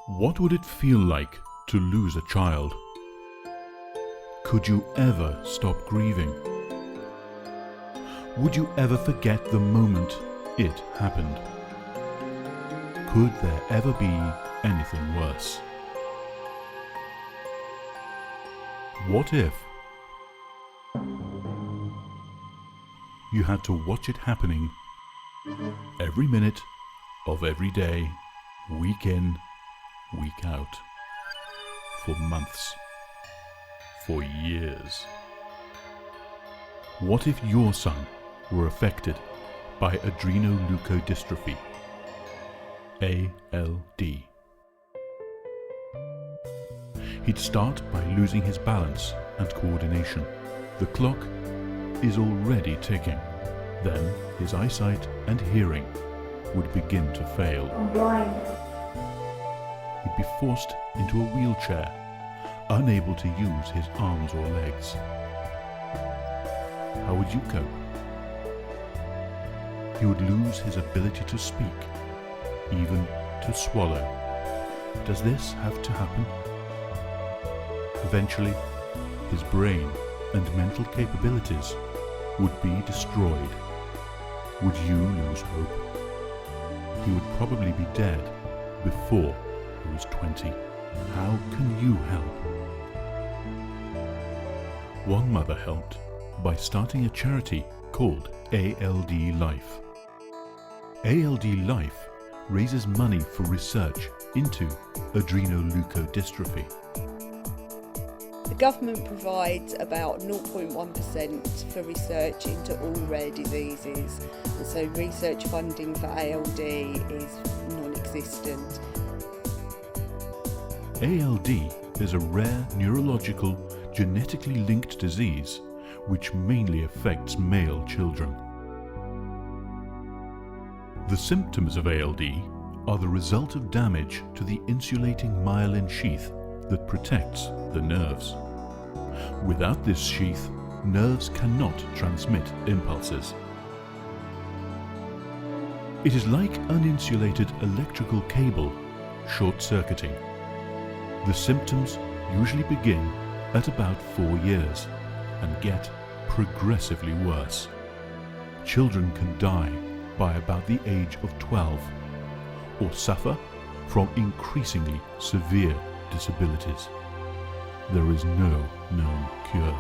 What would it feel like to lose a child? Could you ever stop grieving? Would you ever forget the moment it happened? Could there ever be anything worse? What if you had to watch it happening every minute of every day, week in, week out, for months, for years? What if your son were affected by adrenoleukodystrophy, ALD? He'd start by losing his balance and coordination. The clock is already ticking. Then his eyesight and hearing would begin to fail. I'm blind. He'd be forced into a wheelchair, unable to use his arms or legs. How would you cope? He would lose his ability to speak, even to swallow. Does this have to happen? Eventually, his brain and mental capabilities would be destroyed. Would you lose hope? He would probably be dead before he was 20. How can you help? One mother helped by starting a charity called ALD Life. ALD Life raises money for research into adrenoleukodystrophy. The government provides about 0.1% for research into all rare diseases, and so research funding for ALD is non-existent. ALD is a rare neurological, genetically linked disease which mainly affects male children. The symptoms of ALD are the result of damage to the insulating myelin sheath that protects the nerves. Without this sheath, nerves cannot transmit impulses. It is like uninsulated electrical cable short-circuiting. The symptoms usually begin at about 4 years and get progressively worse. Children can die by about the age of 12 or suffer from increasingly severe disabilities. There is no known cure.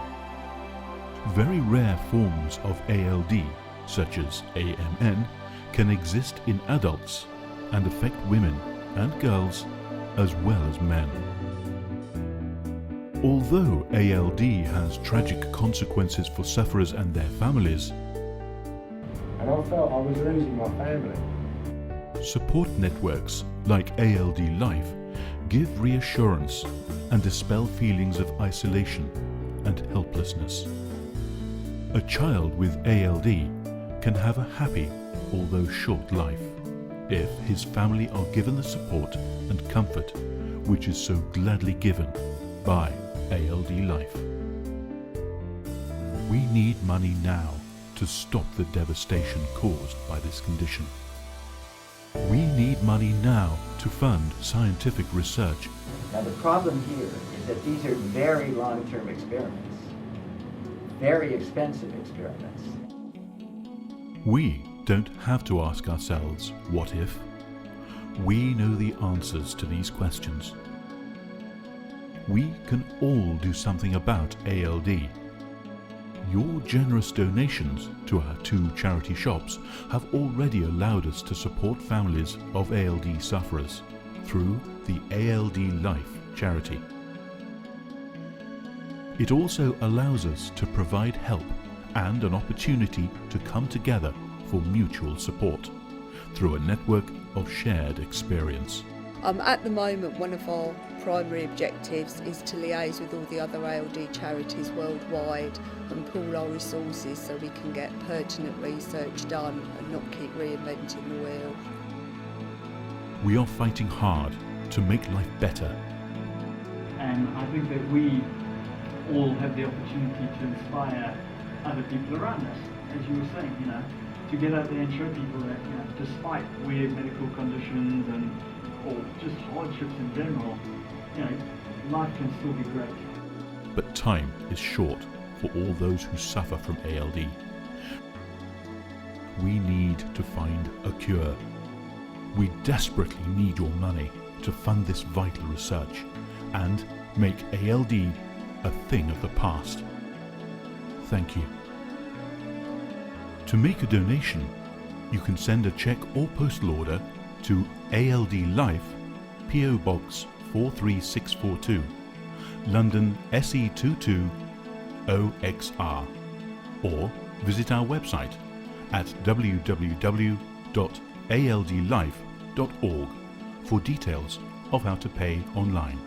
Very rare forms of ALD, such as AMN, can exist in adults and affect women and girls as well as men. Although ALD has tragic consequences for sufferers and their families, and I felt I was losing my family. support networks like ALD Life give reassurance and dispel feelings of isolation and helplessness. A child with ALD can have a happy, although short life, if his family are given the support and comfort which is so gladly given by ALD Life. We need money now to stop the devastation caused by this condition. We need money now to fund scientific research. Now the problem here is that these are very long-term experiments, very expensive experiments. We don't have to ask ourselves, what if? We know the answers to these questions. We can all do something about ALD. Your generous donations to our 2 charity shops have already allowed us to support families of ALD sufferers through the ALD Life charity. It also allows us to provide help and an opportunity to come together for mutual support through a network of shared experience. At the moment, one of our primary objectives is to liaise with all the other ALD charities worldwide and pool our resources so we can get pertinent research done and not keep reinventing the wheel. We are fighting hard to make life better. And I think that we all have the opportunity to inspire other people around us, as you were saying, to get out there and show people that, despite weird medical conditions and or just hardships in general, life can still be great. But time is short for all those who suffer from ALD. We need to find a cure. We desperately need your money to fund this vital research and make ALD a thing of the past. Thank you. To make a donation, you can send a cheque or postal order to ALD Life, PO Box 43642, London SE22 0XR, or visit our website at www.aldlife.org for details of how to pay online.